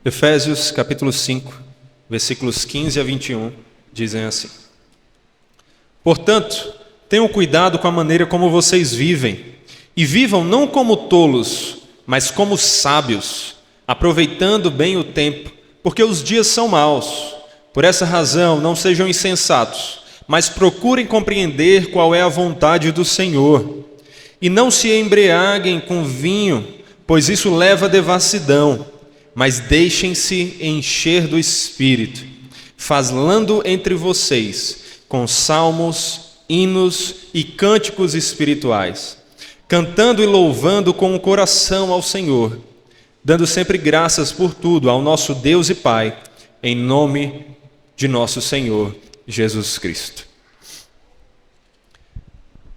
Efésios capítulo 5, versículos 15 a 21, dizem assim: Portanto, tenham cuidado com a maneira como vocês vivem, e vivam não como tolos, mas como sábios, aproveitando bem o tempo, porque os dias são maus. Por essa razão, não sejam insensatos, mas procurem compreender qual é a vontade do Senhor. E não se embriaguem com vinho, pois isso leva à devassidão, mas deixem-se encher do Espírito, falando entre vocês com salmos, hinos e cânticos espirituais, cantando e louvando com o coração ao Senhor, dando sempre graças por tudo ao nosso Deus e Pai, em nome de nosso Senhor Jesus Cristo.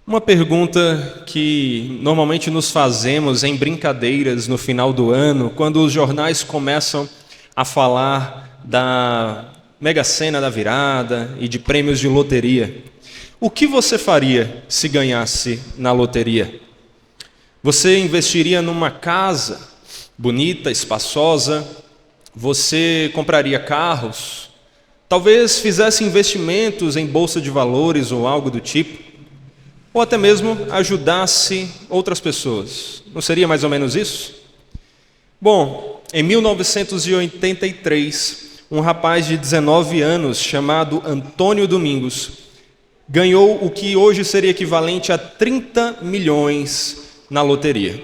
Uma pergunta que normalmente nos fazemos em brincadeiras no final do ano, quando os jornais começam a falar da Mega Sena da virada e de prêmios de loteria. O que você faria se ganhasse na loteria? Você investiria numa casa bonita, espaçosa? Você compraria carros? Talvez fizesse investimentos em bolsa de valores ou algo do tipo? Ou até mesmo ajudasse outras pessoas. Não seria mais ou menos isso? Bom, em 1983, um rapaz de 19 anos chamado Antônio Domingos ganhou o que hoje seria equivalente a 30 milhões na loteria.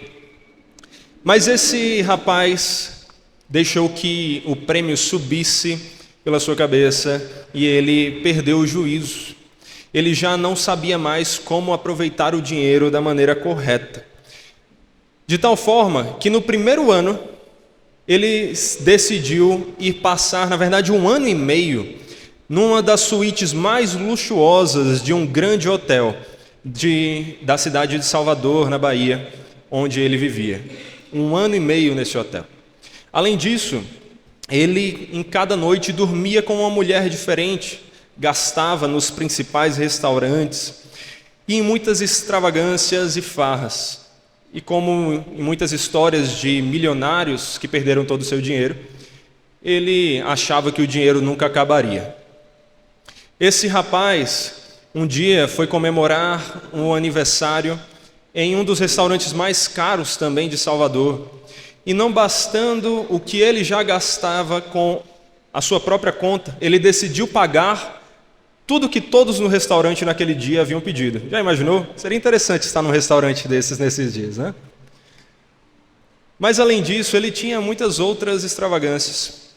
Mas esse rapaz deixou que o prêmio subisse pela sua cabeça e ele perdeu o juízo. Ele já não sabia mais como aproveitar o dinheiro da maneira correta. De tal forma que no primeiro ano, ele decidiu ir passar, na verdade, 1 ano e meio, numa das suítes mais luxuosas de um grande hotel da cidade de Salvador, na Bahia, onde ele vivia. 1 ano e meio nesse hotel. Além disso, ele em cada noite dormia com uma mulher diferente, gastava nos principais restaurantes e em muitas extravagâncias e farras. E como em muitas histórias de milionários que perderam todo o seu dinheiro, ele achava que o dinheiro nunca acabaria. Esse rapaz, um dia, foi comemorar um aniversário em um dos restaurantes mais caros também de Salvador. E não bastando o que ele já gastava com a sua própria conta, ele decidiu pagar tudo que todos no restaurante naquele dia haviam pedido. Já imaginou? Seria interessante estar num restaurante desses nesses dias, né? Mas além disso, ele tinha muitas outras extravagâncias.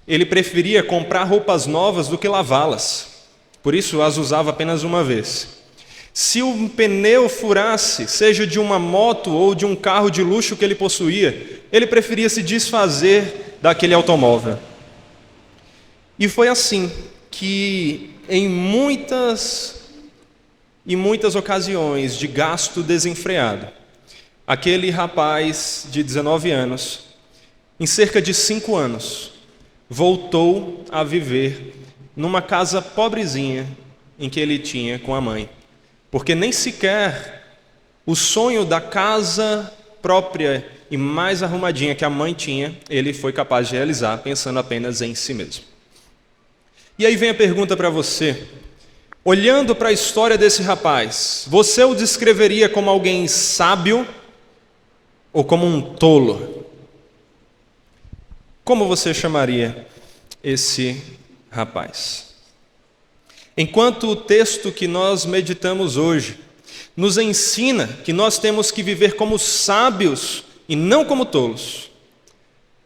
Ele preferia comprar roupas novas do que lavá-las. Por isso as usava apenas uma vez. Se um pneu furasse, seja de uma moto ou de um carro de luxo que ele possuía, ele preferia se desfazer daquele automóvel. E foi assim que em muitas ocasiões de gasto desenfreado, aquele rapaz de 19 anos, em cerca de 5 anos, voltou a viver numa casa pobrezinha em que ele tinha com a mãe, porque nem sequer o sonho da casa própria e mais arrumadinha que a mãe tinha, ele foi capaz de realizar, pensando apenas em si mesmo. E aí vem a pergunta para você: olhando para a história desse rapaz, você o descreveria como alguém sábio ou como um tolo? Como você chamaria esse rapaz? Enquanto o texto que nós meditamos hoje nos ensina que nós temos que viver como sábios e não como tolos,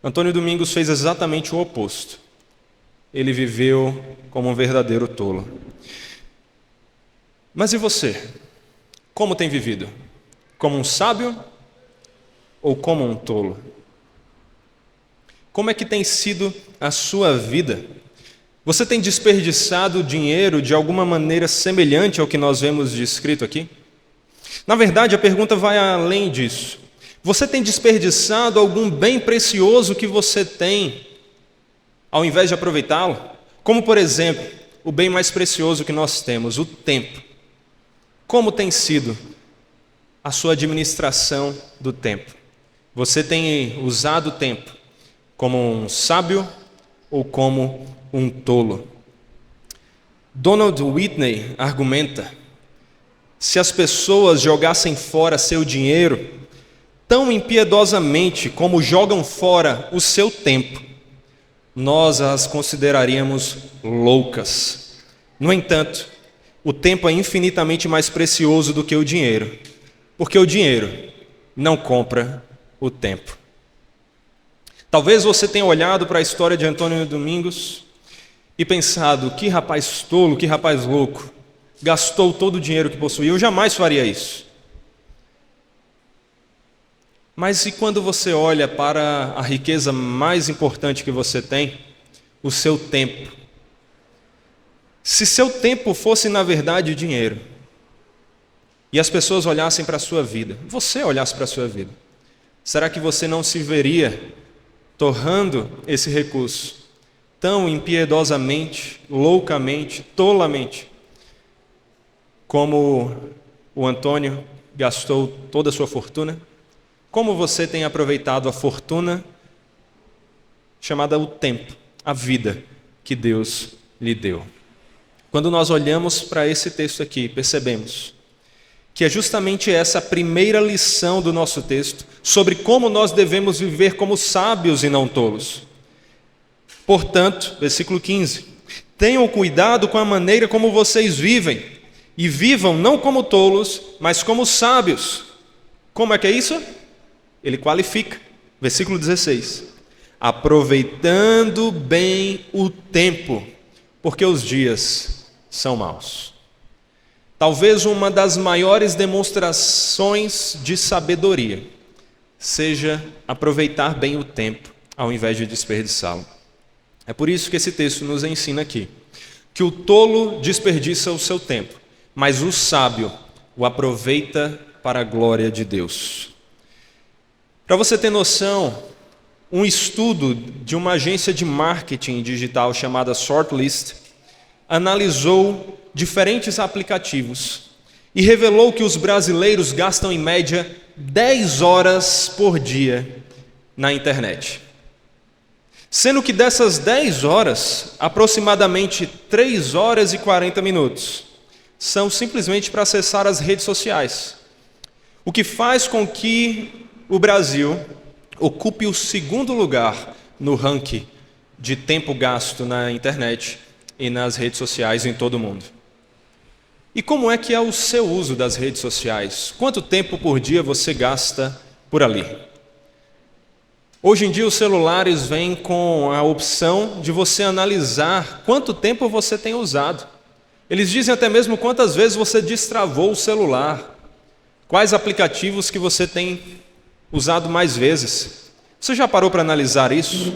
Antônio Domingos fez exatamente o oposto. Ele viveu como um verdadeiro tolo. Mas e você? Como tem vivido? Como um sábio ou como um tolo? Como é que tem sido a sua vida? Você tem desperdiçado dinheiro de alguma maneira semelhante ao que nós vemos descrito aqui? Na verdade, a pergunta vai além disso. Você tem desperdiçado algum bem precioso que você tem, ao invés de aproveitá-lo? Como, por exemplo, o bem mais precioso que nós temos, o tempo. Como tem sido a sua administração do tempo? Você tem usado o tempo como um sábio ou como um tolo. Donald Whitney argumenta: se as pessoas jogassem fora seu dinheiro tão impiedosamente como jogam fora o seu tempo, nós as consideraríamos loucas. No entanto, o tempo é infinitamente mais precioso do que o dinheiro, porque o dinheiro não compra o tempo. Talvez você tenha olhado para a história de Antônio Domingos e pensado: que rapaz tolo, que rapaz louco, gastou todo o dinheiro que possuía, eu jamais faria isso. Mas e quando você olha para a riqueza mais importante que você tem, o seu tempo? Se seu tempo fosse na verdade dinheiro, e as pessoas olhassem para a sua vida, você olhasse para a sua vida, será que você não se veria torrando esse recurso tão impiedosamente, loucamente, tolamente, como o Antônio gastou toda a sua fortuna? Como você tem aproveitado a fortuna chamada o tempo, a vida que Deus lhe deu? Quando nós olhamos para esse texto aqui, percebemos que é justamente essa a primeira lição do nosso texto sobre como nós devemos viver como sábios e não tolos. Portanto, versículo 15: tenham cuidado com a maneira como vocês vivem, e vivam não como tolos, mas como sábios. Como é que é isso? Ele qualifica, versículo 16: aproveitando bem o tempo, porque os dias são maus. Talvez uma das maiores demonstrações de sabedoria seja aproveitar bem o tempo, ao invés de desperdiçá-lo. É por isso que esse texto nos ensina aqui que o tolo desperdiça o seu tempo, mas o sábio o aproveita para a glória de Deus. Para você ter noção, um estudo de uma agência de marketing digital chamada Shortlist analisou diferentes aplicativos e revelou que os brasileiros gastam em média 10 horas por dia na internet. Sendo que dessas 10 horas, aproximadamente 3 horas e 40 minutos são simplesmente para acessar as redes sociais. O que faz com que o Brasil ocupe o segundo lugar no ranking de tempo gasto na internet e nas redes sociais em todo o mundo. E como é que é o seu uso das redes sociais? Quanto tempo por dia você gasta por ali? Hoje em dia os celulares vêm com a opção de você analisar quanto tempo você tem usado. Eles dizem até mesmo quantas vezes você destravou o celular, quais aplicativos que você tem usado mais vezes. Você já parou para analisar isso?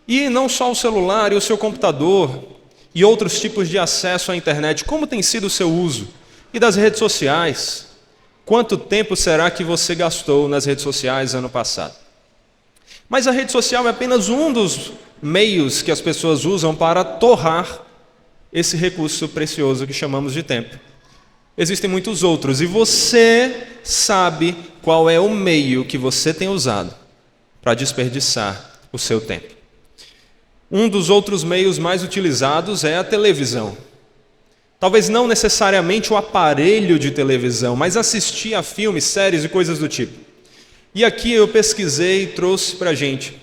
E não só o celular e o seu computador e outros tipos de acesso à internet, como tem sido o seu uso? E das redes sociais? Quanto tempo será que você gastou nas redes sociais ano passado? Mas a rede social é apenas um dos meios que as pessoas usam para torrar esse recurso precioso que chamamos de tempo. Existem muitos outros, e você sabe qual é o meio que você tem usado para desperdiçar o seu tempo. Um dos outros meios mais utilizados é a televisão. Talvez não necessariamente o aparelho de televisão, mas assistir a filmes, séries e coisas do tipo. E aqui eu pesquisei e trouxe para a gente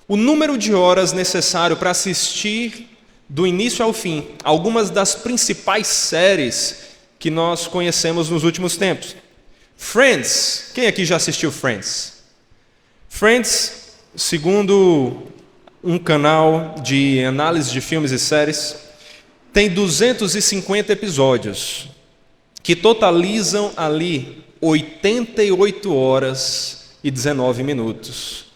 o número de horas necessário para assistir do início ao fim algumas das principais séries que nós conhecemos nos últimos tempos. Friends. Quem aqui já assistiu Friends? Friends, segundo um canal de análise de filmes e séries, tem 250 episódios que totalizam ali 88 horas e 19 minutos.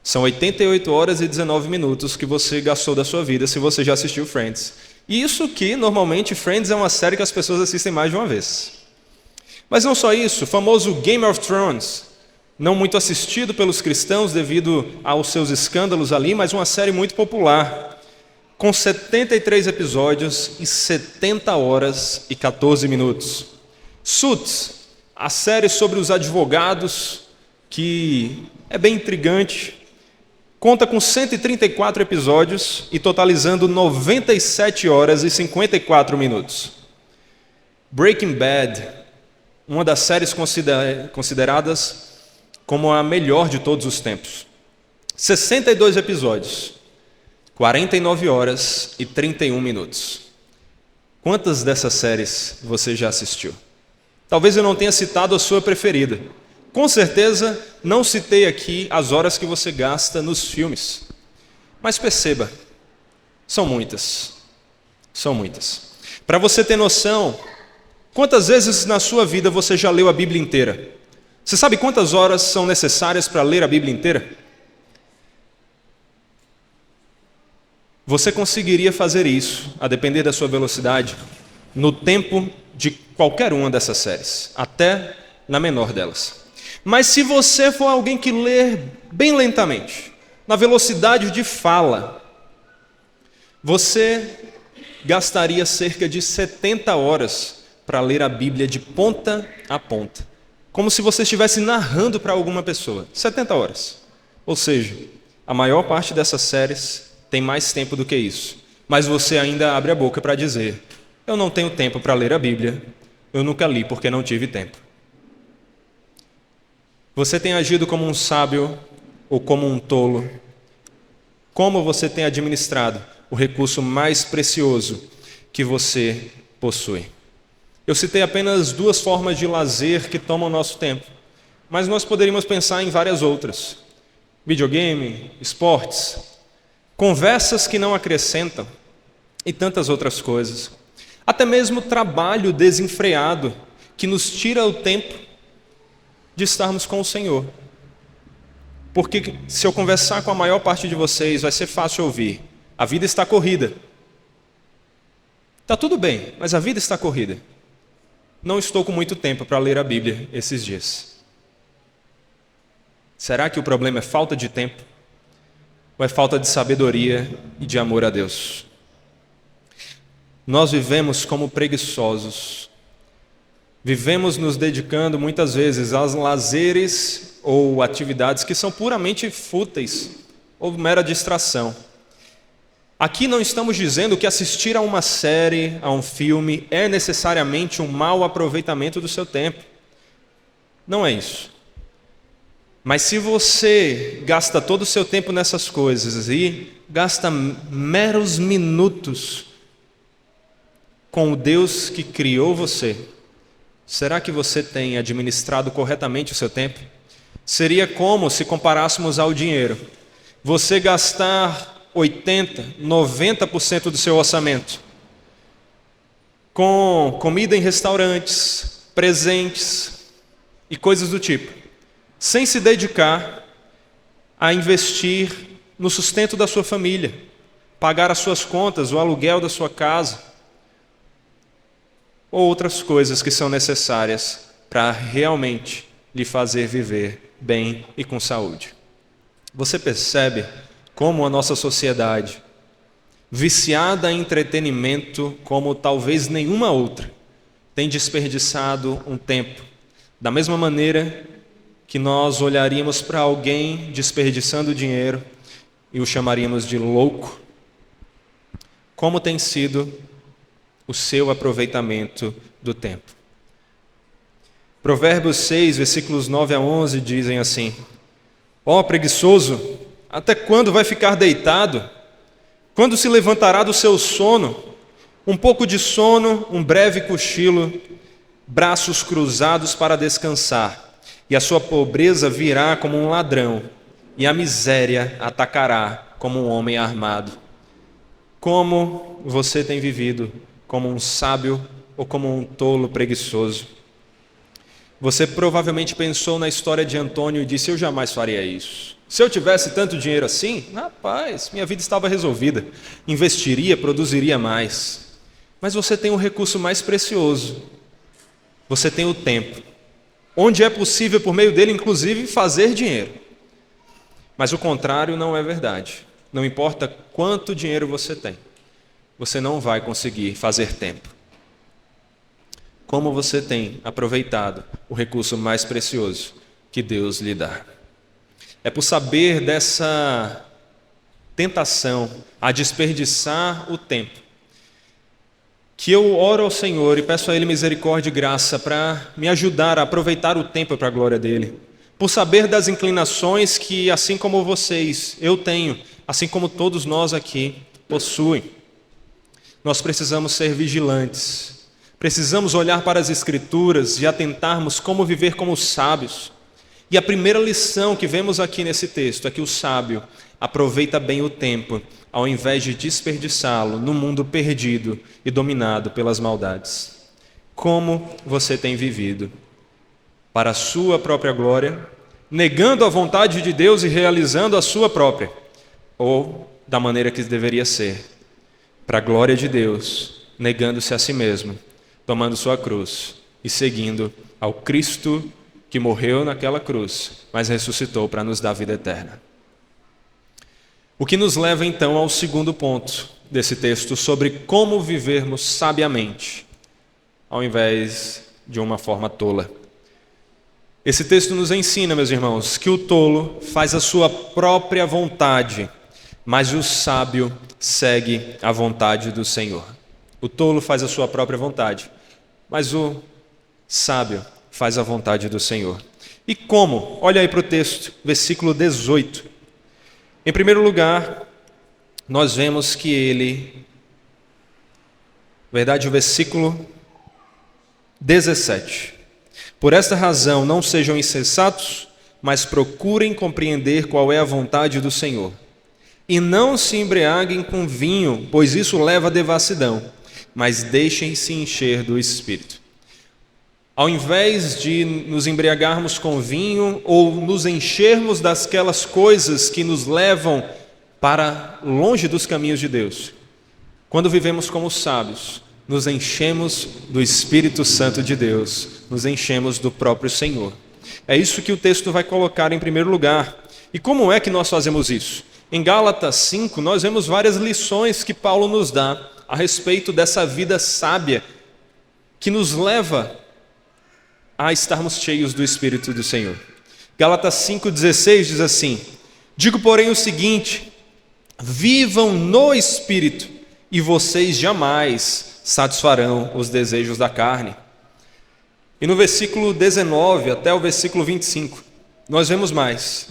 São 88 horas e 19 minutos que você gastou da sua vida se você já assistiu Friends. Isso que, normalmente, Friends é uma série que as pessoas assistem mais de uma vez. Mas não só isso, o famoso Game of Thrones, não muito assistido pelos cristãos devido aos seus escândalos ali, mas uma série muito popular, com 73 episódios e 70 horas e 14 minutos. Suits, a série sobre os advogados, que é bem intrigante, Conta com 134 episódios e totalizando 97 horas e 54 minutos. Breaking Bad, uma das séries consideradas como a melhor de todos os tempos. 62 episódios, 49 horas e 31 minutos. Quantas dessas séries você já assistiu? Talvez eu não tenha citado a sua preferida. Com certeza, não citei aqui as horas que você gasta nos filmes. Mas perceba, são muitas. São muitas. Para você ter noção, quantas vezes na sua vida você já leu a Bíblia inteira? Você sabe quantas horas são necessárias para ler a Bíblia inteira? Você conseguiria fazer isso, a depender da sua velocidade, no tempo de qualquer uma dessas séries, até na menor delas. Mas se você for alguém que lê bem lentamente, na velocidade de fala, você gastaria cerca de 70 horas para ler a Bíblia de ponta a ponta, como se você estivesse narrando para alguma pessoa. 70 horas. Ou seja, a maior parte dessas séries tem mais tempo do que isso. Mas você ainda abre a boca para dizer: eu não tenho tempo para ler a Bíblia, eu nunca li porque não tive tempo. Você tem agido como um sábio ou como um tolo? Como você tem administrado o recurso mais precioso que você possui? Eu citei apenas 2 formas de lazer que tomam nosso tempo, mas nós poderíamos pensar em várias outras. Videogame, esportes, conversas que não acrescentam e tantas outras coisas. Até mesmo trabalho desenfreado que nos tira o tempo de estarmos com o Senhor. Porque se eu conversar com a maior parte de vocês, vai ser fácil ouvir: a vida está corrida. Está tudo bem, mas a vida está corrida. Não estou com muito tempo para ler a Bíblia esses dias. Será que o problema é falta de tempo? Ou é falta de sabedoria e de amor a Deus? Nós vivemos como preguiçosos. Vivemos nos dedicando muitas vezes aos lazeres ou atividades que são puramente fúteis ou mera distração. Aqui não estamos dizendo que assistir a uma série, a um filme, é necessariamente um mau aproveitamento do seu tempo. Não é isso. Mas se você gasta todo o seu tempo nessas coisas e gasta meros minutos com o Deus que criou você, será que você tem administrado corretamente o seu tempo? Seria como se comparássemos ao dinheiro. Você gastar 80%, 90% do seu orçamento com comida em restaurantes, presentes e coisas do tipo, sem se dedicar a investir no sustento da sua família, pagar as suas contas, o aluguel da sua casa, ou outras coisas que são necessárias para realmente lhe fazer viver bem e com saúde. Você percebe como a nossa sociedade, viciada em entretenimento como talvez nenhuma outra, tem desperdiçado um tempo, da mesma maneira que nós olharíamos para alguém desperdiçando dinheiro e o chamaríamos de louco? Como tem sido o seu aproveitamento do tempo? Provérbios 6, versículos 9 a 11 dizem assim: ó preguiçoso, até quando vai ficar deitado? Quando se levantará do seu sono? Um pouco de sono, um breve cochilo, braços cruzados para descansar, e a sua pobreza virá como um ladrão, e a miséria atacará como um homem armado. Como você tem vivido? Como um sábio ou como um tolo preguiçoso? Você provavelmente pensou na história de Antônio e disse: eu jamais faria isso. Se eu tivesse tanto dinheiro assim, rapaz, minha vida estava resolvida. Investiria, produziria mais. Mas você tem um recurso mais precioso. Você tem o tempo, onde é possível, por meio dele, inclusive, fazer dinheiro. Mas o contrário não é verdade. Não importa quanto dinheiro você tem, você não vai conseguir fazer tempo. Como você tem aproveitado o recurso mais precioso que Deus lhe dá? É por saber dessa tentação a desperdiçar o tempo, que eu oro ao Senhor e peço a Ele misericórdia e graça para me ajudar a aproveitar o tempo para a glória dEle, por saber das inclinações que, assim como vocês, eu tenho, assim como todos nós aqui possuem. Nós precisamos ser vigilantes, precisamos olhar para as Escrituras e atentarmos como viver como sábios. E a primeira lição que vemos aqui nesse texto é que o sábio aproveita bem o tempo, ao invés de desperdiçá-lo no mundo perdido e dominado pelas maldades. Como você tem vivido? Para a sua própria glória, negando a vontade de Deus e realizando a sua própria, ou da maneira que deveria ser, para a glória de Deus, negando-se a si mesmo, tomando sua cruz e seguindo ao Cristo que morreu naquela cruz, mas ressuscitou para nos dar vida eterna. O que nos leva então ao segundo ponto desse texto sobre como vivermos sabiamente, ao invés de uma forma tola. Esse texto nos ensina, meus irmãos, que o tolo faz a sua própria vontade, mas o sábio segue a vontade do Senhor. O tolo faz a sua própria vontade, mas o sábio faz a vontade do Senhor. E como? Olha aí para o texto, versículo 18. Em primeiro lugar, nós vemos que ele, na verdade, o versículo 17. Por esta razão, não sejam insensatos, mas procurem compreender qual é a vontade do Senhor. E não se embriaguem com vinho, pois isso leva à devassidão, mas deixem-se encher do Espírito. Ao invés de nos embriagarmos com vinho ou nos enchermos daquelas coisas que nos levam para longe dos caminhos de Deus, quando vivemos como sábios, nos enchemos do Espírito Santo de Deus, nos enchemos do próprio Senhor. É isso que o texto vai colocar em primeiro lugar. E como é que nós fazemos isso? Em Gálatas 5, nós vemos várias lições que Paulo nos dá a respeito dessa vida sábia que nos leva a estarmos cheios do Espírito do Senhor. Gálatas 5,16 diz assim: digo, porém, o seguinte: vivam no Espírito, e vocês jamais satisfarão os desejos da carne. E no versículo 19 até o versículo 25, nós vemos mais.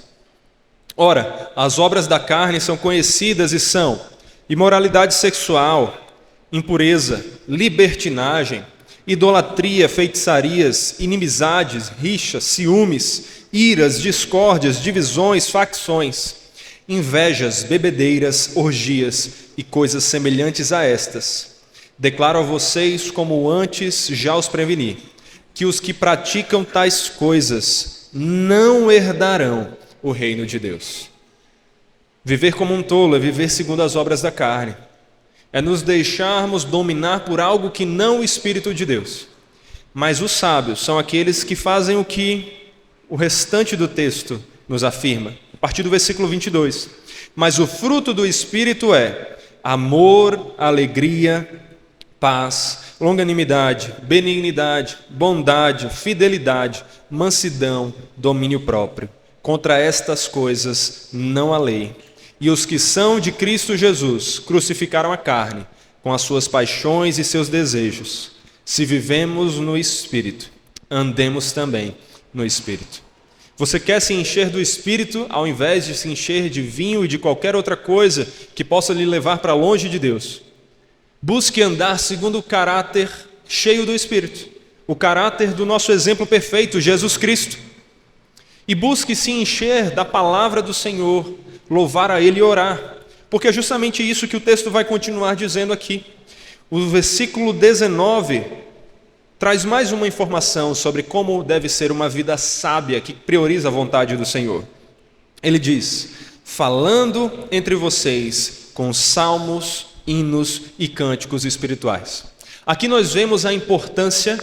Ora, as obras da carne são conhecidas e são imoralidade sexual, impureza, libertinagem, idolatria, feitiçarias, inimizades, rixas, ciúmes, iras, discórdias, divisões, facções, invejas, bebedeiras, orgias e coisas semelhantes a estas. Declaro a vocês, como antes já os preveni, que os que praticam tais coisas não herdarão o reino de Deus. Viver como um tolo é viver segundo as obras da carne. É nos deixarmos dominar por algo que não o Espírito de Deus. Mas os sábios são aqueles que fazem o que o restante do texto nos afirma. A partir do versículo 22. Mas o fruto do Espírito é amor, alegria, paz, longanimidade, benignidade, bondade, fidelidade, mansidão, domínio próprio. Contra estas coisas não há lei. E os que são de Cristo Jesus crucificaram a carne com as suas paixões e seus desejos. Se vivemos no Espírito, andemos também no Espírito. Você quer se encher do Espírito ao invés de se encher de vinho e de qualquer outra coisa que possa lhe levar para longe de Deus? Busque andar segundo o caráter cheio do Espírito, o caráter do nosso exemplo perfeito, Jesus Cristo. E busque se encher da palavra do Senhor, louvar a Ele e orar, porque é justamente isso que o texto vai continuar dizendo aqui. O versículo 19 traz mais uma informação sobre como deve ser uma vida sábia que prioriza a vontade do Senhor. Ele diz: falando entre vocês com salmos, hinos e cânticos espirituais. Aqui nós vemos a importância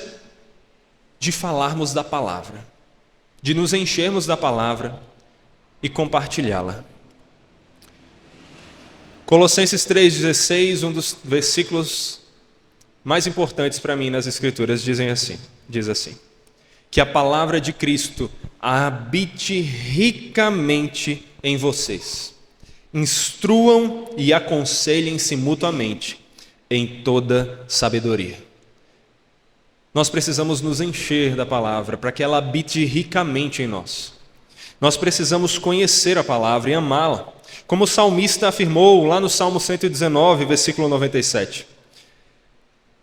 de falarmos da palavra, de nos enchermos da palavra e compartilhá-la. Colossenses 3,16, um dos versículos mais importantes para mim nas Escrituras, diz assim: que a palavra de Cristo habite ricamente em vocês. instruam e aconselhem-se mutuamente em toda sabedoria. Nós precisamos nos encher da palavra para que ela habite ricamente em nós. Nós precisamos conhecer a palavra e amá-la, como o salmista afirmou lá no Salmo 119, versículo 97.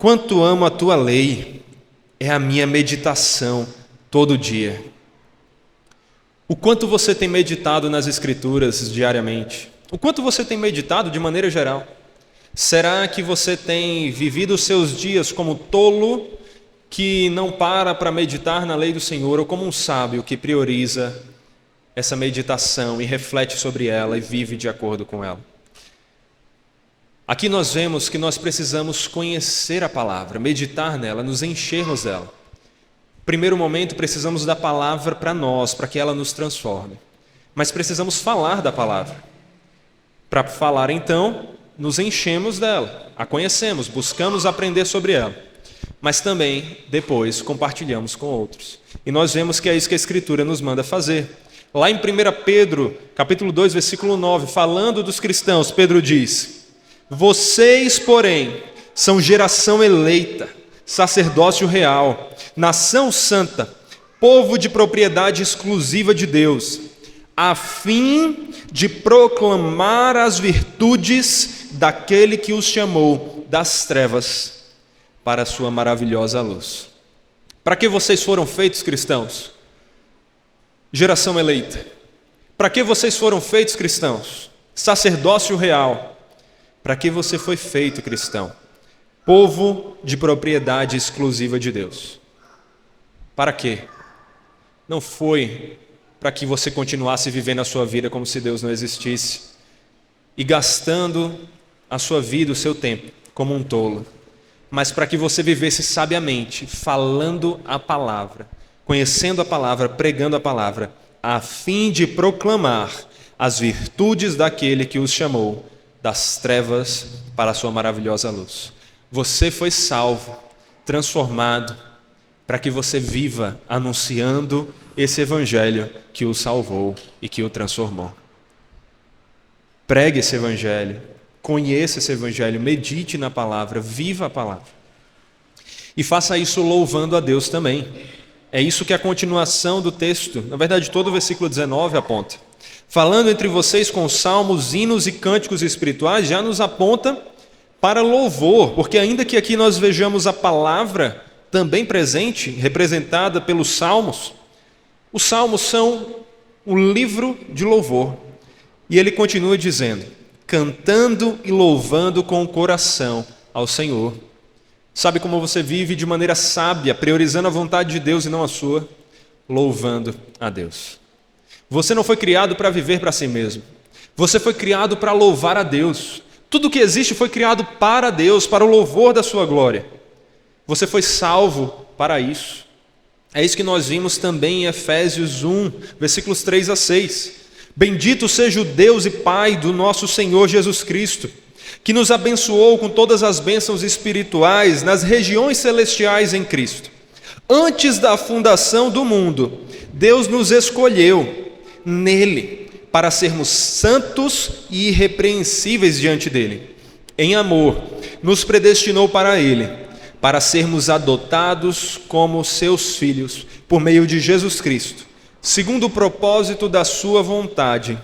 Quanto amo a tua lei, é a minha meditação todo dia. O quanto você tem meditado nas Escrituras diariamente? O quanto você tem meditado de maneira geral? Será que você tem vivido os seus dias como tolo que não para meditar na lei do Senhor, ou como um sábio que prioriza essa meditação e reflete sobre ela e vive de acordo com ela? Aqui nós vemos que nós precisamos conhecer a palavra, meditar nela, nos enchermos dela. Primeiro momento, precisamos da palavra para nós, para que ela nos transforme. Mas precisamos falar da palavra. Para falar, então, nos enchemos dela, a conhecemos, buscamos aprender sobre ela. Mas também, depois, compartilhamos com outros. E nós vemos que é isso que a Escritura nos manda fazer. Lá em 1 Pedro, capítulo 2, versículo 9, falando dos cristãos, Pedro diz: vocês, porém, são geração eleita, sacerdócio real, nação santa, povo de propriedade exclusiva de Deus, a fim de proclamar as virtudes daquele que os chamou das trevas para a sua maravilhosa luz. Para que vocês foram feitos, cristãos? Geração eleita. Para que vocês foram feitos, cristãos? Sacerdócio real. Para que você foi feito, cristão? Povo de propriedade exclusiva de Deus. Para quê? Não foi para que você continuasse vivendo a sua vida como se Deus não existisse e gastando a sua vida, o seu tempo, como um tolo, mas para que você vivesse sabiamente, falando a palavra, conhecendo a palavra, pregando a palavra, a fim de proclamar as virtudes daquele que os chamou das trevas para a sua maravilhosa luz. Você foi salvo, transformado, para que você viva anunciando esse evangelho que o salvou e que o transformou. Pregue esse evangelho, conheça esse evangelho, medite na palavra, viva a palavra. E faça isso louvando a Deus também. É isso que a continuação do texto, na verdade todo o versículo 19 aponta. Falando entre vocês com salmos, hinos e cânticos espirituais, já nos aponta para louvor, porque ainda que aqui nós vejamos a palavra também presente, representada pelos salmos, os salmos são um livro de louvor. E ele continua dizendo: cantando e louvando com o coração ao Senhor. Sabe como você vive de maneira sábia, priorizando a vontade de Deus e não a sua? Louvando a Deus. Você não foi criado para viver para si mesmo. Você foi criado para louvar a Deus. Tudo que existe foi criado para Deus, para o louvor da sua glória. Você foi salvo para isso. É isso que nós vimos também em Efésios 1, versículos 3 a 6. Bendito seja o Deus e Pai do nosso Senhor Jesus Cristo, que nos abençoou com todas as bênçãos espirituais nas regiões celestiais em Cristo. Antes da fundação do mundo, Deus nos escolheu nele para sermos santos e irrepreensíveis diante dele. Em amor, nos predestinou para ele, para sermos adotados como seus filhos, por meio de Jesus Cristo, segundo o propósito da sua vontade,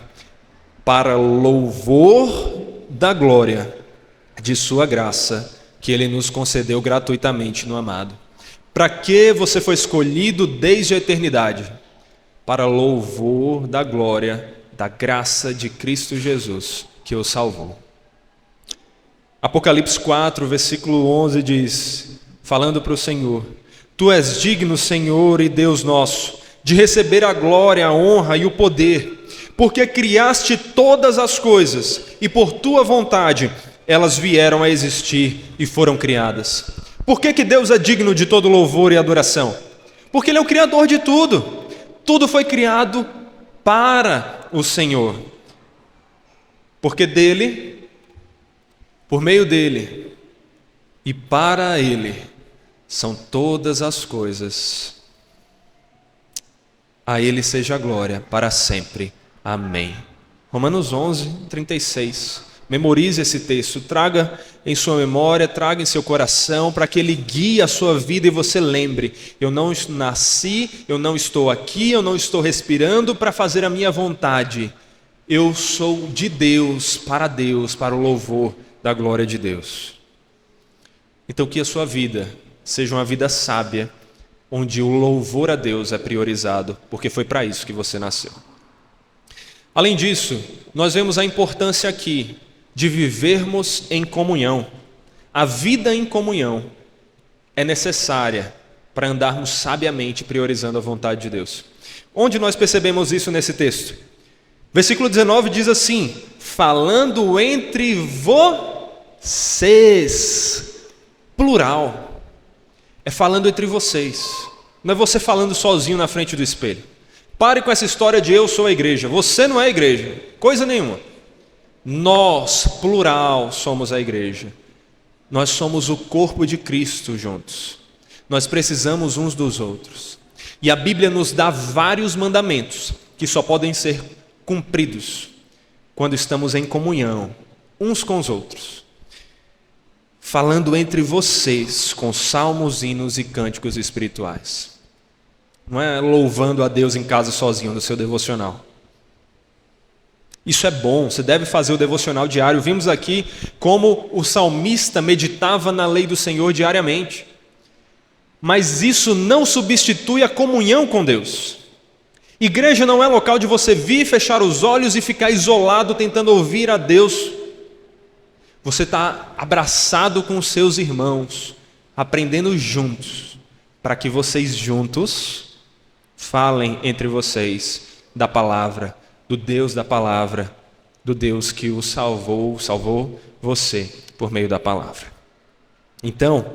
para louvor da glória de sua graça, que ele nos concedeu gratuitamente no amado. Para que você foi escolhido desde a eternidade? Para louvor da glória da graça de Cristo Jesus, que o salvou. Apocalipse 4, versículo 11 diz, falando para o Senhor: Tu és digno, Senhor e Deus nosso, de receber a glória, a honra e o poder, porque criaste todas as coisas e por tua vontade elas vieram a existir e foram criadas. Por que Deus é digno de todo louvor e adoração? Porque Ele é o Criador de tudo. Tudo foi criado para o Senhor. Porque dele, por meio dele e para Ele são todas as coisas. A Ele seja a glória para sempre. Amém Romanos 11, 36. Memorize esse texto, traga em sua memória, traga em seu coração, para que ele guie a sua vida e você lembre: eu não nasci, eu não estou aqui, eu não estou respirando para fazer a minha vontade. Eu sou de Deus, para o louvor da glória de Deus. Então que a sua vida seja uma vida sábia, onde o louvor a Deus é priorizado, porque foi para isso que você nasceu. Além disso, nós vemos a importância aqui de vivermos em comunhão. A vida em comunhão é necessária para andarmos sabiamente priorizando a vontade de Deus. Onde nós percebemos isso nesse texto? Versículo 19 diz assim: falando entre vocês, plural, é falando entre vocês, não é você falando sozinho na frente do espelho. Pare com essa história de eu sou a igreja. Você não é a igreja, coisa nenhuma. Nós, plural, somos a igreja. Nós somos o corpo de Cristo juntos. Nós precisamos uns dos outros. E a Bíblia nos dá vários mandamentos que só podem ser cumpridos quando estamos em comunhão uns com os outros. Falando entre vocês com salmos, hinos e cânticos espirituais. Não é louvando a Deus em casa sozinho no seu devocional. Isso é bom, você deve fazer o devocional diário. Vimos aqui como o salmista meditava na lei do Senhor diariamente. Mas isso não substitui a comunhão com Deus. Igreja não é local de você vir, fechar os olhos e ficar isolado tentando ouvir a Deus. Você está abraçado com os seus irmãos, aprendendo juntos, para que vocês juntos falem entre vocês da palavra, do Deus da palavra, do Deus que o salvou você por meio da palavra. Então,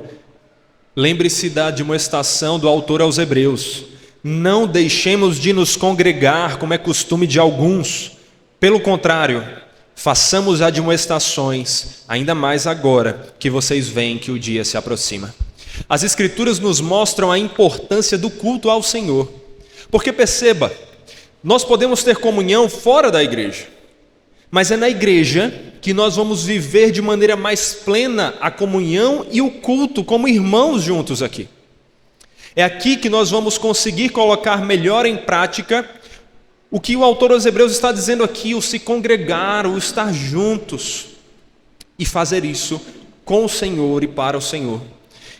lembre-se da admoestação do autor aos Hebreus: não deixemos de nos congregar, como é costume de alguns. Pelo contrário, façamos admoestações, ainda mais agora que vocês veem que o dia se aproxima. As Escrituras nos mostram a importância do culto ao Senhor. Porque perceba, nós podemos ter comunhão fora da igreja, mas é na igreja que nós vamos viver de maneira mais plena a comunhão e o culto como irmãos juntos aqui. É aqui que nós vamos conseguir colocar melhor em prática o que o autor aos Hebreus está dizendo aqui: o se congregar, o estar juntos e fazer isso com o Senhor e para o Senhor.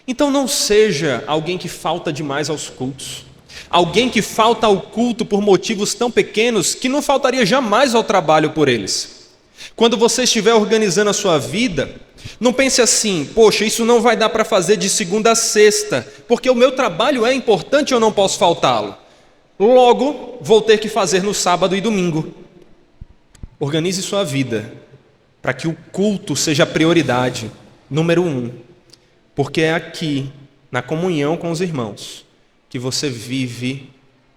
Então não seja alguém que falta demais aos cultos, alguém que falta ao culto por motivos tão pequenos que não faltaria jamais ao trabalho por eles. Quando você estiver organizando a sua vida, não pense assim: poxa, isso não vai dar para fazer de segunda a sexta, porque o meu trabalho é importante e eu não posso faltá-lo. Logo, vou ter que fazer no sábado e domingo. Organize sua vida para que o culto seja a prioridade número 1, porque é aqui, na comunhão com os irmãos, que você vive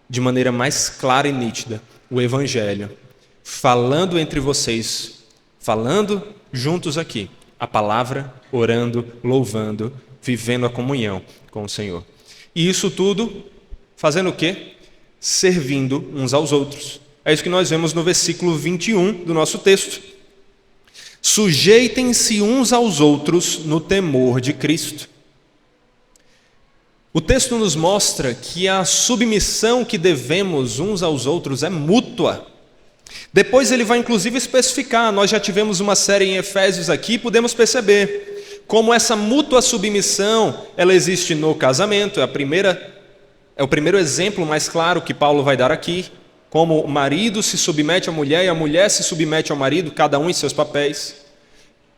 de maneira mais clara e nítida o Evangelho, falando entre vocês, falando juntos aqui a palavra, orando, louvando, vivendo a comunhão com o Senhor. E isso tudo fazendo o quê? Servindo uns aos outros. É isso que nós vemos no versículo 21 do nosso texto. Sujeitem-se uns aos outros no temor de Cristo. O texto nos mostra que a submissão que devemos uns aos outros é mútua. Depois ele vai inclusive especificar, nós já tivemos uma série em Efésios aqui e podemos perceber como essa mútua submissão, ela existe no casamento. É o primeiro exemplo mais claro que Paulo vai dar aqui, como o marido se submete à mulher e a mulher se submete ao marido, cada um em seus papéis.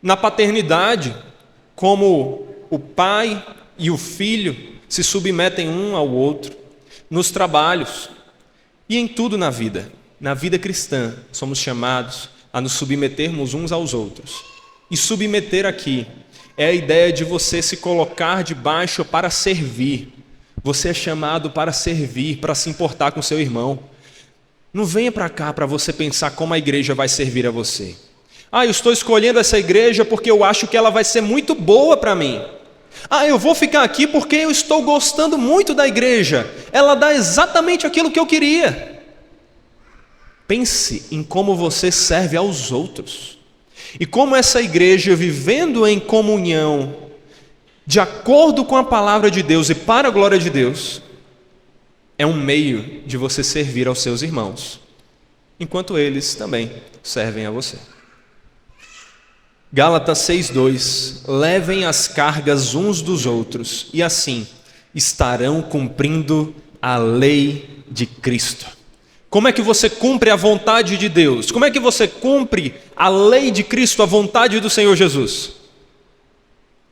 Na paternidade, como o pai e o filho se submetem um ao outro. Nos trabalhos e em tudo na vida cristã, somos chamados a nos submetermos uns aos outros. E submeter aqui é a ideia de você se colocar debaixo para servir. Você é chamado para servir, para se importar com seu irmão. Não venha para cá para você pensar como a igreja vai servir a você. Eu estou escolhendo essa igreja porque eu acho que ela vai ser muito boa para mim. Eu vou ficar aqui porque eu estou gostando muito da igreja. Ela dá exatamente aquilo que eu queria. pense em como você serve aos outros. E como essa igreja, vivendo em comunhão, de acordo com a palavra de Deus e para a glória de Deus, é um meio de você servir aos seus irmãos, enquanto eles também servem a você. Gálatas 6:2: levem as cargas uns dos outros, e assim estarão cumprindo a lei de Cristo. Como é que você cumpre a vontade de Deus? Como é que você cumpre a lei de Cristo, a vontade do Senhor Jesus?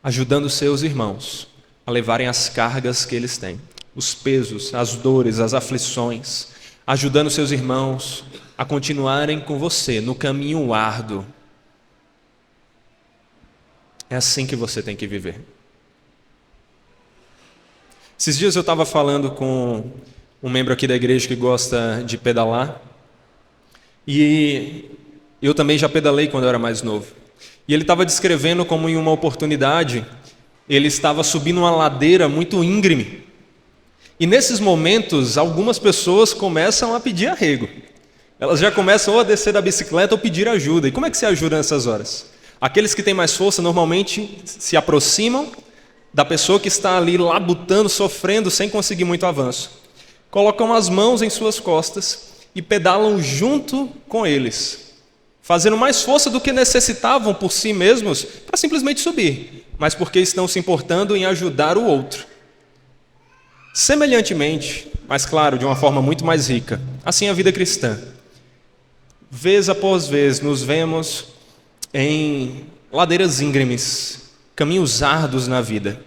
Ajudando seus irmãos a levarem as cargas que eles têm, os pesos, as dores, as aflições, ajudando seus irmãos a continuarem com você no caminho árduo. É assim que você tem que viver. Esses dias eu estava falando com um membro aqui da igreja que gosta de pedalar, e eu também já pedalei quando eu era mais novo. E ele estava descrevendo como em uma oportunidade ele estava subindo uma ladeira muito íngreme. E nesses momentos, algumas pessoas começam a pedir arrego. Elas já começam ou a descer da bicicleta ou pedir ajuda. E como é que se ajuda nessas horas? Aqueles que têm mais força normalmente se aproximam da pessoa que está ali labutando, sofrendo, sem conseguir muito avanço. Colocam as mãos em suas costas e pedalam junto com eles, fazendo mais força do que necessitavam por si mesmos para simplesmente subir, mas porque estão se importando em ajudar o outro. Semelhantemente, mas claro, de uma forma muito mais rica, assim a vida cristã. Vez após vez nos vemos em ladeiras íngremes, caminhos árduos na vida.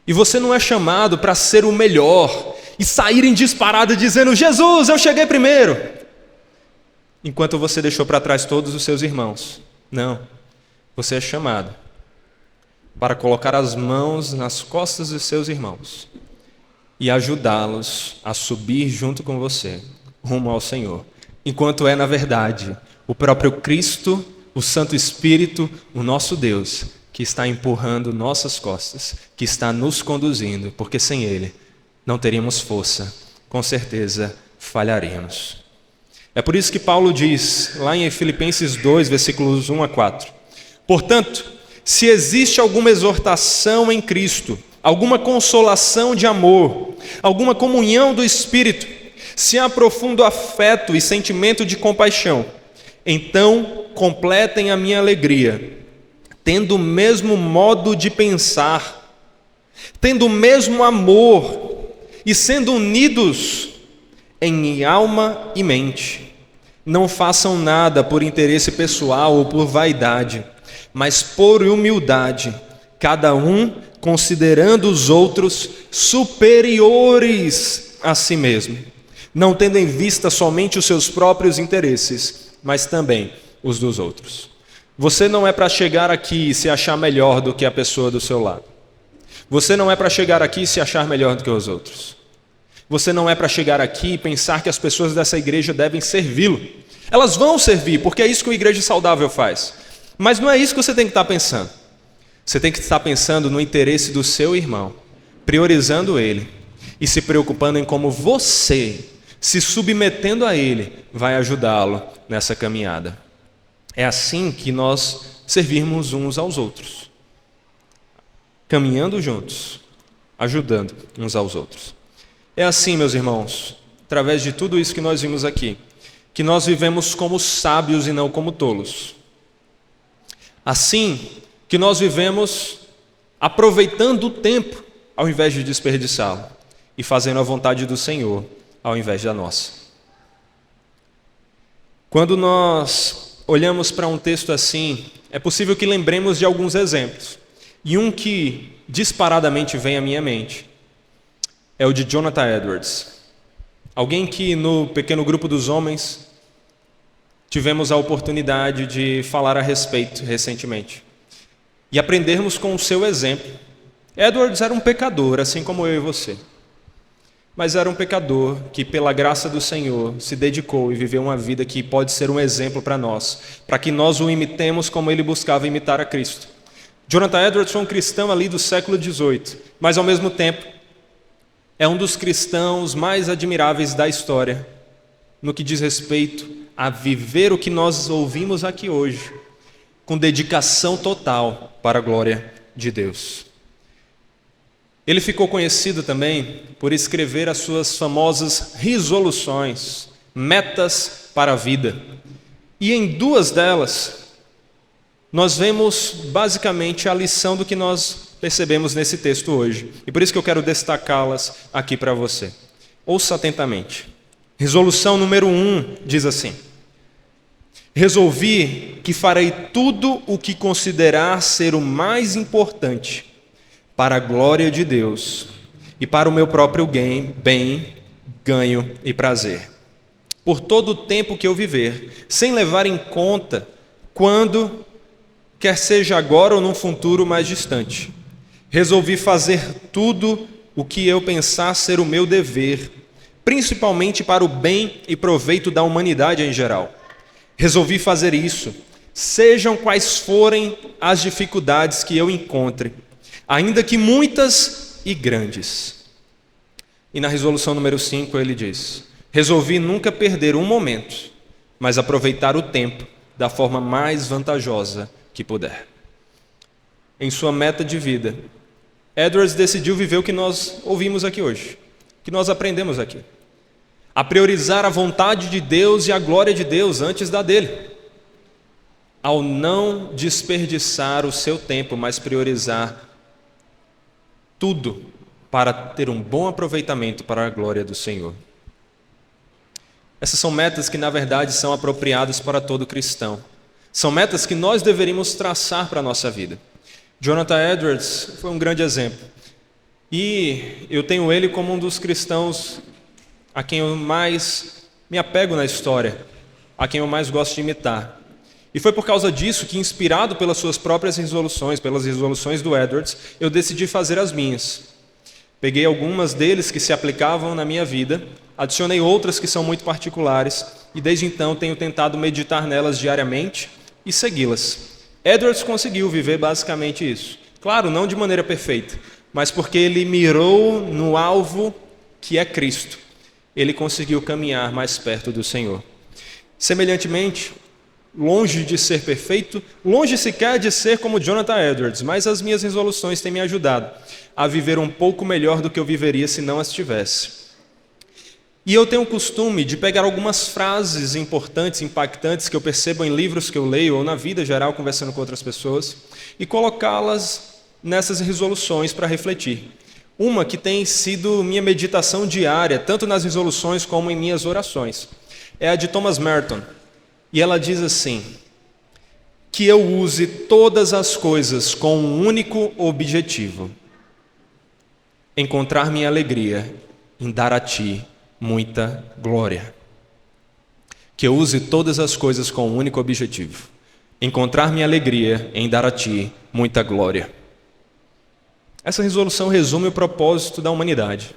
E você não é chamado para ser o melhor e sair em disparada dizendo: Jesus, eu cheguei primeiro, enquanto você deixou para trás todos os seus irmãos. Não, você é chamado para colocar as mãos nas costas dos seus irmãos e ajudá-los a subir junto com você, rumo ao Senhor, enquanto é, na verdade, o próprio Cristo, o Santo Espírito, o nosso Deus, que está empurrando nossas costas, que está nos conduzindo, porque sem Ele não teríamos força, com certeza falharíamos. É por isso que Paulo diz, lá em Filipenses 2, versículos 1 a 4, portanto, se existe alguma exortação em Cristo, alguma consolação de amor, alguma comunhão do Espírito, se há profundo afeto e sentimento de compaixão, então completem a minha alegria, tendo o mesmo modo de pensar, tendo o mesmo amor e sendo unidos em alma e mente. Não façam nada por interesse pessoal ou por vaidade, mas por humildade, cada um considerando os outros superiores a si mesmo, não tendo em vista somente os seus próprios interesses, mas também os dos outros. Você não é para chegar aqui e se achar melhor do que a pessoa do seu lado. Você não é para chegar aqui e se achar melhor do que os outros. Você não é para chegar aqui e pensar que as pessoas dessa igreja devem servi-lo. Elas vão servir, porque é isso que uma igreja saudável faz. Mas não é isso que você tem que estar pensando. Você tem que estar pensando no interesse do seu irmão, priorizando ele e se preocupando em como você, se submetendo a ele, vai ajudá-lo nessa caminhada. É assim que nós servirmos uns aos outros, caminhando juntos, ajudando uns aos outros. É assim, meus irmãos, através de tudo isso que nós vimos aqui, que nós vivemos como sábios e não como tolos. Assim que nós vivemos aproveitando o tempo ao invés de desperdiçá-lo e fazendo a vontade do Senhor ao invés da nossa. Quando nós olhamos para um texto assim, é possível que lembremos de alguns exemplos. E um que disparadamente vem à minha mente é o de Jonathan Edwards. Alguém que no pequeno grupo dos homens tivemos a oportunidade de falar a respeito recentemente. E aprendermos com o seu exemplo. Edwards era um pecador, assim como eu e você. Mas era um pecador que, pela graça do Senhor, se dedicou e viveu uma vida que pode ser um exemplo para nós, para que nós o imitemos como ele buscava imitar a Cristo. Jonathan Edwards foi um cristão ali do século XVIII, mas ao mesmo tempo é um dos cristãos mais admiráveis da história, no que diz respeito a viver o que nós ouvimos aqui hoje, com dedicação total para a glória de Deus. Ele ficou conhecido também por escrever as suas famosas resoluções, metas para a vida. E em duas delas, nós vemos basicamente a lição do que nós percebemos nesse texto hoje. E por isso que eu quero destacá-las aqui para você. Ouça atentamente. Resolução número 1 diz assim: resolvi que farei tudo o que considerar ser o mais importante para a glória de Deus e para o meu próprio bem, ganho e prazer. Por todo o tempo que eu viver, sem levar em conta quando, quer seja agora ou num futuro mais distante. Resolvi fazer tudo o que eu pensar ser o meu dever, principalmente para o bem e proveito da humanidade em geral. Resolvi fazer isso, sejam quais forem as dificuldades que eu encontre, ainda que muitas e grandes. E na resolução número 5 ele diz: resolvi nunca perder um momento, mas aproveitar o tempo da forma mais vantajosa que puder. Em sua meta de vida, Edwards decidiu viver o que nós ouvimos aqui hoje, o que nós aprendemos aqui. A priorizar a vontade de Deus e a glória de Deus antes da dele. Ao não desperdiçar o seu tempo, mas priorizar tudo para ter um bom aproveitamento para a glória do Senhor. Essas são metas que, na verdade, são apropriadas para todo cristão. São metas que nós deveríamos traçar para a nossa vida. Jonathan Edwards foi um grande exemplo. E eu tenho ele como um dos cristãos a quem eu mais me apego na história, a quem eu mais gosto de imitar. E foi por causa disso que, inspirado pelas suas próprias resoluções, pelas resoluções do Edwards, eu decidi fazer as minhas. Peguei algumas deles que se aplicavam na minha vida, adicionei outras que são muito particulares, e desde então tenho tentado meditar nelas diariamente e segui-las. Edwards conseguiu viver basicamente isso. Claro, não de maneira perfeita, mas porque ele mirou no alvo que é Cristo. Ele conseguiu caminhar mais perto do Senhor. Semelhantemente, longe de ser perfeito, longe sequer de ser como Jonathan Edwards, mas as minhas resoluções têm me ajudado a viver um pouco melhor do que eu viveria se não as tivesse. E eu tenho o costume de pegar algumas frases importantes, impactantes, que eu percebo em livros que eu leio ou na vida geral, conversando com outras pessoas, e colocá-las nessas resoluções para refletir. Uma que tem sido minha meditação diária, tanto nas resoluções como em minhas orações, é a de Thomas Merton. E ela diz assim: que eu use todas as coisas com um único objetivo: encontrar minha alegria em dar a Ti muita glória. Que eu use todas as coisas com um único objetivo: encontrar minha alegria em dar a Ti muita glória. Essa resolução resume o propósito da humanidade.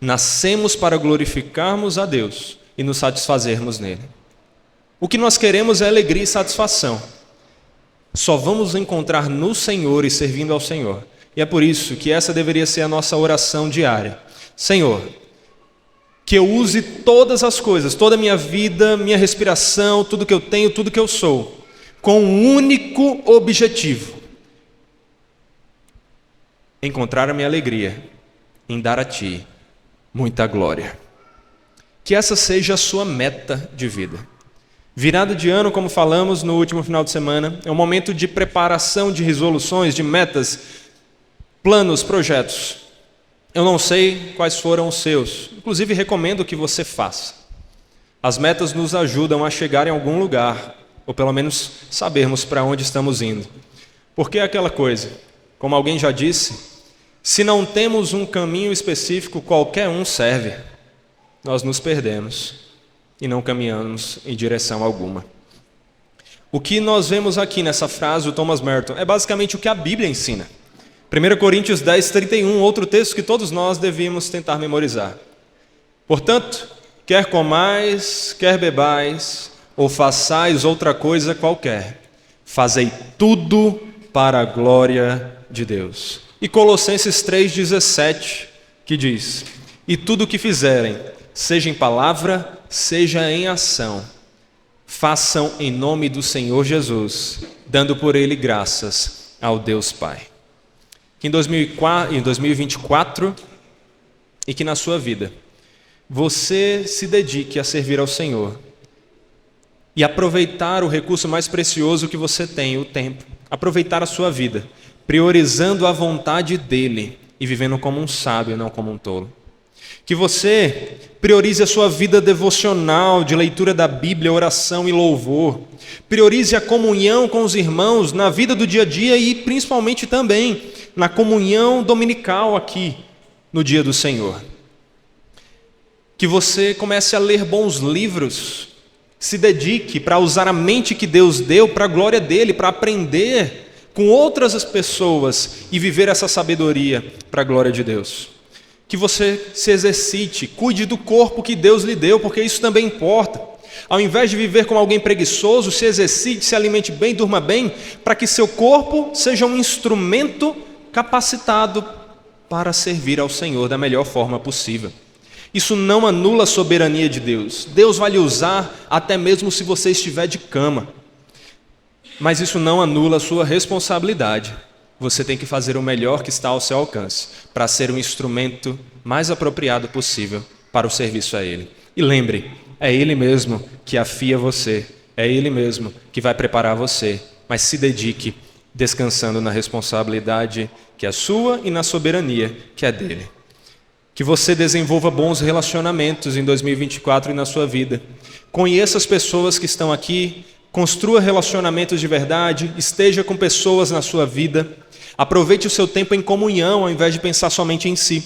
Nascemos para glorificarmos a Deus e nos satisfazermos nele. O que nós queremos é alegria e satisfação. Só vamos encontrar no Senhor e servindo ao Senhor. E é por isso que essa deveria ser a nossa oração diária. Senhor, que eu use todas as coisas, toda a minha vida, minha respiração, tudo que eu tenho, tudo que eu sou, com um único objetivo: encontrar a minha alegria em dar a Ti muita glória. Que essa seja a sua meta de vida. Virada de ano, como falamos no último final de semana, é um momento de preparação de resoluções, de metas, planos, projetos. Eu não sei quais foram os seus, inclusive recomendo que você faça. As metas nos ajudam a chegar em algum lugar, ou pelo menos sabermos para onde estamos indo. Porque é aquela coisa, como alguém já disse, se não temos um caminho específico, qualquer um serve. Nós nos perdemos e não caminhamos em direção alguma. O que nós vemos aqui nessa frase do Thomas Merton é basicamente o que a Bíblia ensina. 1 Coríntios 10, 31, outro texto que todos nós devíamos tentar memorizar. Portanto, quer comais, quer bebais, ou façais outra coisa qualquer, fazei tudo para a glória de Deus. E Colossenses 3,17, que diz: e tudo o que fizerem, seja em palavra, seja em ação, façam em nome do Senhor Jesus, dando por ele graças ao Deus Pai. Que em 2024 e que na sua vida você se dedique a servir ao Senhor e aproveitar o recurso mais precioso que você tem, o tempo. Aproveitar a sua vida, priorizando a vontade dele e vivendo como um sábio, não como um tolo. Que você priorize a sua vida devocional, de leitura da Bíblia, oração e louvor. Priorize a comunhão com os irmãos na vida do dia a dia e principalmente também na comunhão dominical aqui no dia do Senhor. Que você comece a ler bons livros, se dedique para usar a mente que Deus deu para a glória dele, para aprender com outras pessoas e viver essa sabedoria para a glória de Deus. Que você se exercite, cuide do corpo que Deus lhe deu, porque isso também importa. Ao invés de viver como alguém preguiçoso, se exercite, se alimente bem, durma bem, para que seu corpo seja um instrumento capacitado para servir ao Senhor da melhor forma possível. Isso não anula a soberania de Deus. Deus vai lhe usar até mesmo se você estiver de cama. Mas isso não anula a sua responsabilidade. Você tem que fazer o melhor que está ao seu alcance para ser um instrumento mais apropriado possível para o serviço a Ele. E lembre, é Ele mesmo que afia você, é Ele mesmo que vai preparar você, mas se dedique descansando na responsabilidade que é sua e na soberania que é dele. Que você desenvolva bons relacionamentos em 2024 e na sua vida. Conheça as pessoas que estão aqui, construa relacionamentos de verdade, esteja com pessoas na sua vida. Aproveite o seu tempo em comunhão ao invés de pensar somente em si.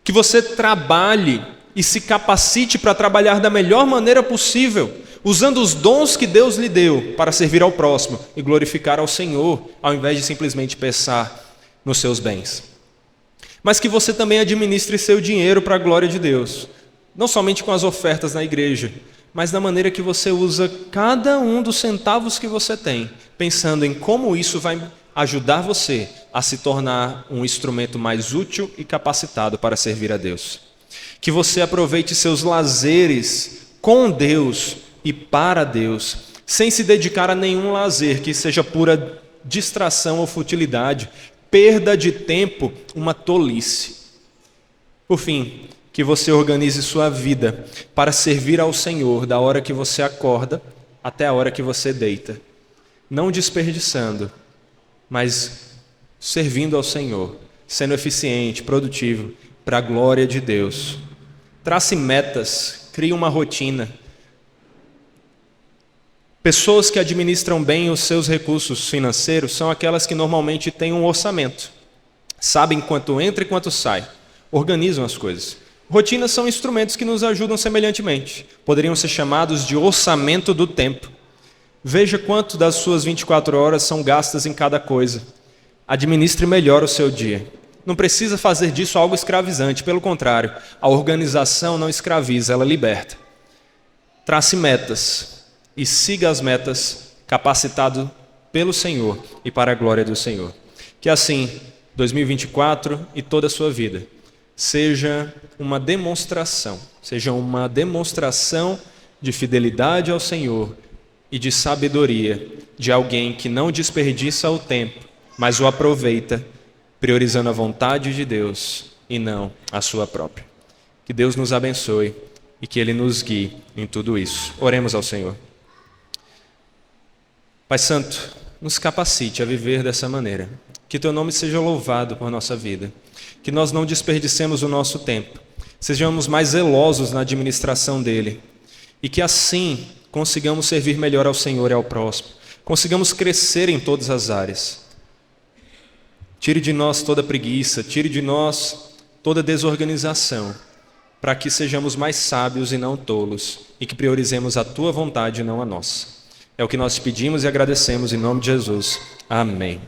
Que você trabalhe e se capacite para trabalhar da melhor maneira possível, usando os dons que Deus lhe deu para servir ao próximo e glorificar ao Senhor, ao invés de simplesmente pensar nos seus bens. Mas que você também administre seu dinheiro para a glória de Deus, não somente com as ofertas na igreja, mas na maneira que você usa cada um dos centavos que você tem, pensando em como isso vai ajudar você a se tornar um instrumento mais útil e capacitado para servir a Deus. Que você aproveite seus lazeres com Deus e para Deus, sem se dedicar a nenhum lazer que seja pura distração ou futilidade, perda de tempo, uma tolice. Por fim, que você organize sua vida para servir ao Senhor da hora que você acorda até a hora que você deita, não desperdiçando, mas servindo ao Senhor, sendo eficiente, produtivo, para a glória de Deus. Trace metas, crie uma rotina. Pessoas que administram bem os seus recursos financeiros são aquelas que normalmente têm um orçamento, sabem quanto entra e quanto sai, organizam as coisas. Rotinas são instrumentos que nos ajudam semelhantemente, poderiam ser chamados de orçamento do tempo. Veja quanto das suas 24 horas são gastas em cada coisa. Administre melhor o seu dia. Não precisa fazer disso algo escravizante, pelo contrário, a organização não escraviza, ela liberta. Trace metas e siga as metas capacitado pelo Senhor e para a glória do Senhor. Que assim, 2024 e toda a sua vida seja uma demonstração de fidelidade ao Senhor e de sabedoria de alguém que não desperdiça o tempo, mas o aproveita, priorizando a vontade de Deus e não a sua própria. Que Deus nos abençoe e que Ele nos guie em tudo isso. Oremos ao Senhor. Pai Santo, nos capacite a viver dessa maneira. Que Teu nome seja louvado por nossa vida. Que nós não desperdicemos o nosso tempo. Sejamos mais zelosos na administração dele. E que assim consigamos servir melhor ao Senhor e ao próximo. Consigamos crescer em todas as áreas. Tire de nós toda preguiça, tire de nós toda desorganização, para que sejamos mais sábios e não tolos, e que priorizemos a Tua vontade e não a nossa. É o que nós te pedimos e agradecemos em nome de Jesus. Amém.